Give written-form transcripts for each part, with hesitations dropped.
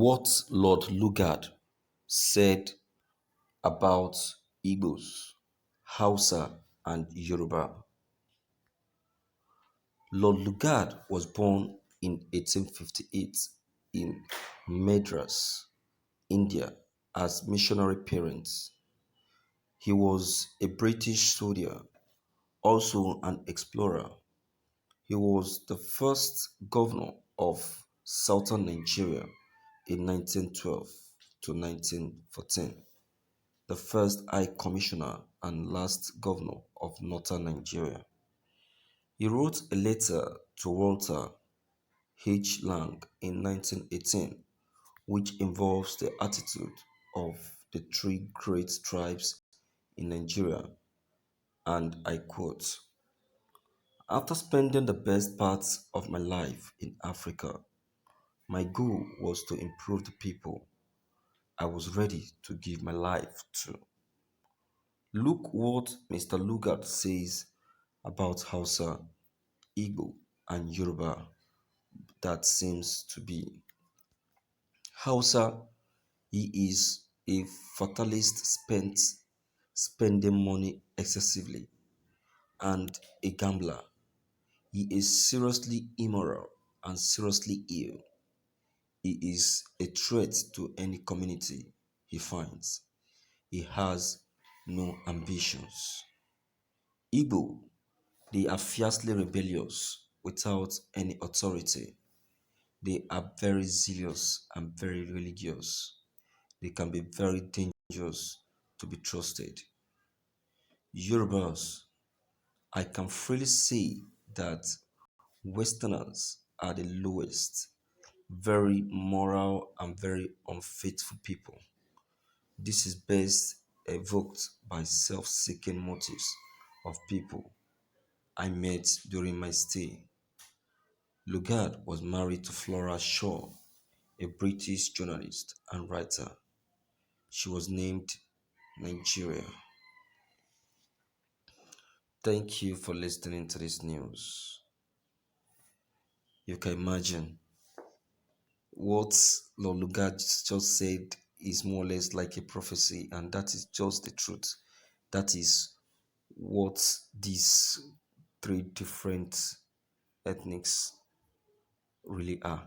what Lord Lugard said about Igbo's, Hausa, and Yoruba. Lord Lugard was born in 1858 in Madras, India, as missionary parents. He was a British soldier, also an explorer. He was the first governor of southern Nigeria in 1912 to 1914, the first High Commissioner and last governor of northern Nigeria. He wrote a letter to Walter H. Lang in 1918, which involves the attitude of the three great tribes in Nigeria, and I quote, "After spending the best parts of my life in Africa, my goal was to improve the people I was ready to give my life to." Look what Mr. Lugard says about Hausa, Igbo, and Yoruba that seems to be. Hausa, he is a fatalist spending money excessively and a gambler. He is seriously immoral and seriously ill. He is a threat to any community he finds. He has no ambitions. Igbo, they are fiercely rebellious without any authority. They are very zealous and very religious. They can be very dangerous to be trusted. Yoruba'S, I can freely say that Westerners are the lowest, very moral and very unfaithful people. This is best evoked by self seeking motives of people I met during my stay. Lugard was married to Flora Shaw, a British journalist and writer. She was named Nigeria. Thank you for listening to this news. You can imagine what Lord Lugard just said is more or less like a prophecy, and that is just the truth. That is what these three different ethnics really are.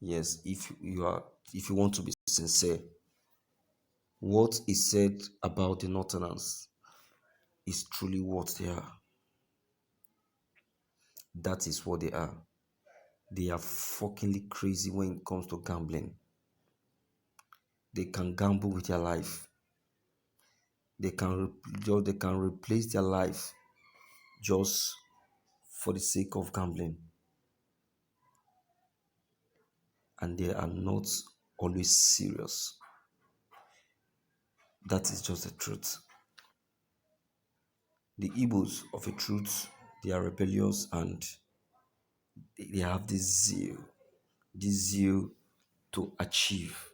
Yes, if you want to be sincere, what is said about the Northerners is truly what they are. That is what they are. They are fuckingly crazy when it comes to gambling. They can gamble with their life. They can replace their life just for the sake of gambling, and they are not always serious. That is just the truth. The Igbos, of a truth, they are rebellious and they have this zeal to achieve,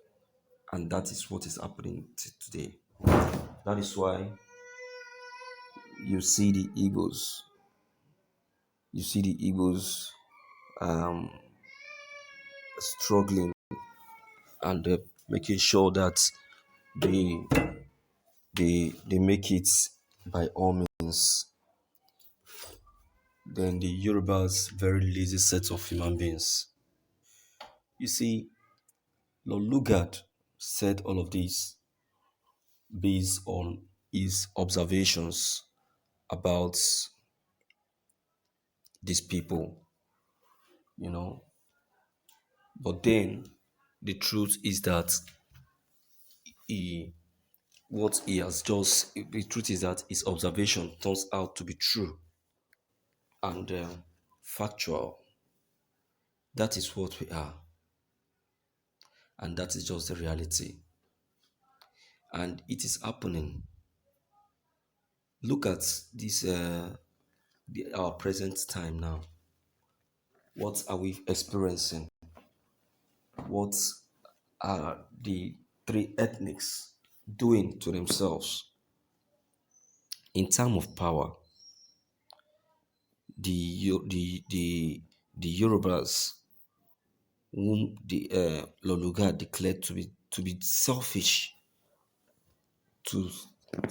and that is what is happening today. That is why you see the Igbos, you see the Igbos um, struggling and making sure that they they make it by all means. Then the Yorubas, very lazy set of human beings. You see, Lord Lugard said all of this based on his observations about these people, you know. But then the truth is that he the truth is that his observation turns out to be true and factual. That is what we are, and that is just the reality. And it is happening. Look at this, our present time now. What are we experiencing? What are the three ethnics doing to themselves? In terms of power, the Yorubas, whom the Lugard declared to be selfish to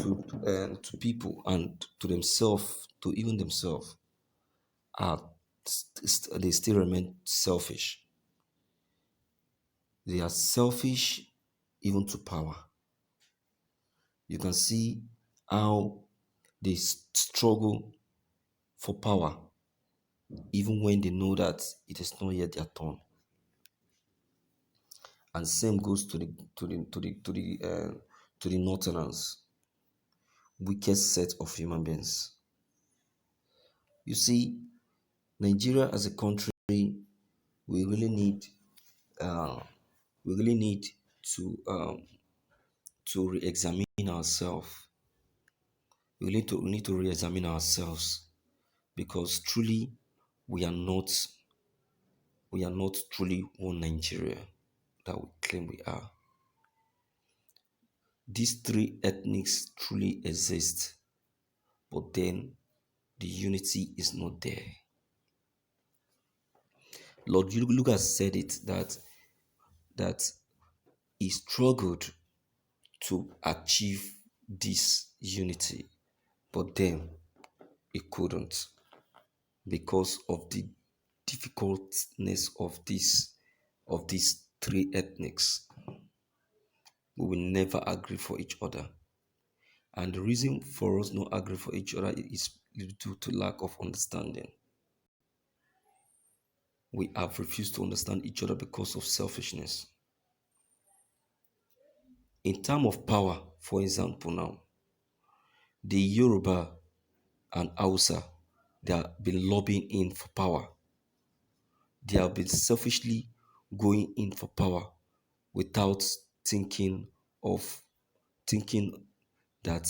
to people and to themselves, to even themselves, are they still remain selfish. They are selfish even to power. You can see how they struggle for power even when they know that it is not yet their turn. And same goes to the Northerners, weakest set of human beings. You see, Nigeria as a country, we really need uh, we really need to re-examine ourselves. We need to re-examine ourselves because truly we are not we are not truly one Nigeria that we claim we are. These three ethnics truly exist, but then the unity is not there. Lord Lugard said it that he struggled to achieve this unity, but then he couldn't because of the difficultness of these three ethnics. We will never agree for each other. And the reason for us not agree for each other is due to lack of understanding. We have refused to understand each other because of selfishness. In terms of power, for example, now, the Yoruba and Hausa, they have been lobbying in for power. They have been selfishly going in for power without thinking of thinking that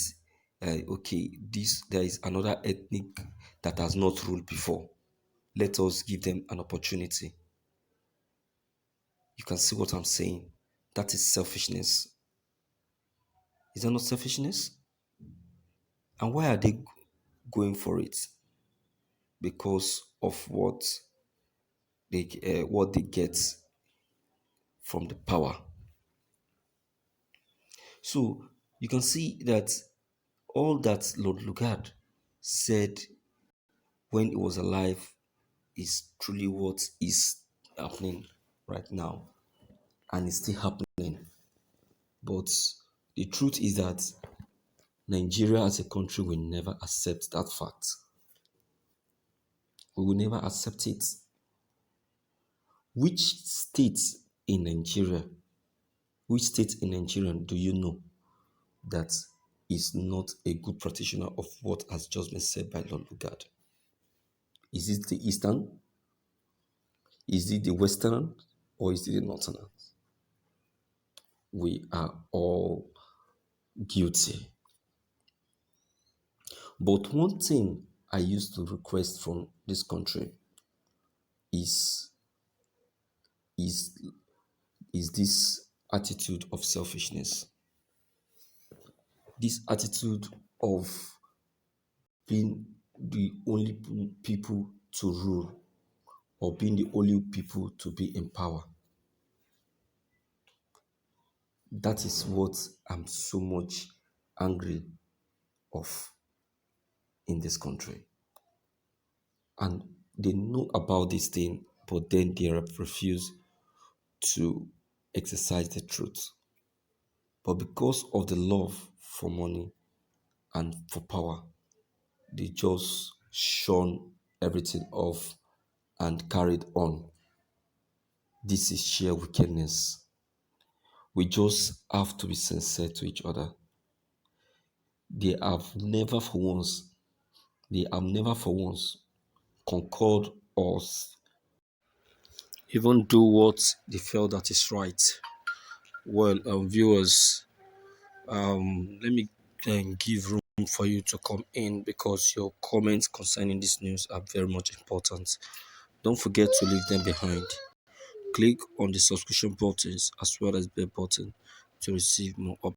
okay, this there is another ethnic that has not ruled before. Let us give them an opportunity. You can see what I'm saying. That is selfishness. Is that not selfishness? And why are they going for it? Because of what they get from the power. So you can see that all that Lord Lugard said when he was alive is truly what is happening right now, and it's still happening. But the truth is that Nigeria as a country will never accept that fact. We will never accept it. Which state in Nigeria, which state in Nigeria do you know that is not a good practitioner of what has just been said by Lord Lugard? Is it the Eastern? Is it the Western? Or is it the Northern? We are all guilty. But one thing I used to request from this country is is is this attitude of selfishness, this attitude of being the only people to rule or being the only people to be in power. That is what I'm so much angry of in this country. And they know about this thing, but then they refuse to exercise the truth. But because of the love for money and for power, they just shun everything off and carried on. This is sheer wickedness. We just have to be sincere to each other. They have never for once, they have never for once concord us, even do what they felt that is right. Well, viewers, let me give room for you to come in because your comments concerning this news are very much important. Don't forget to leave them behind. Click on the subscription buttons as well as bell button to receive more updates.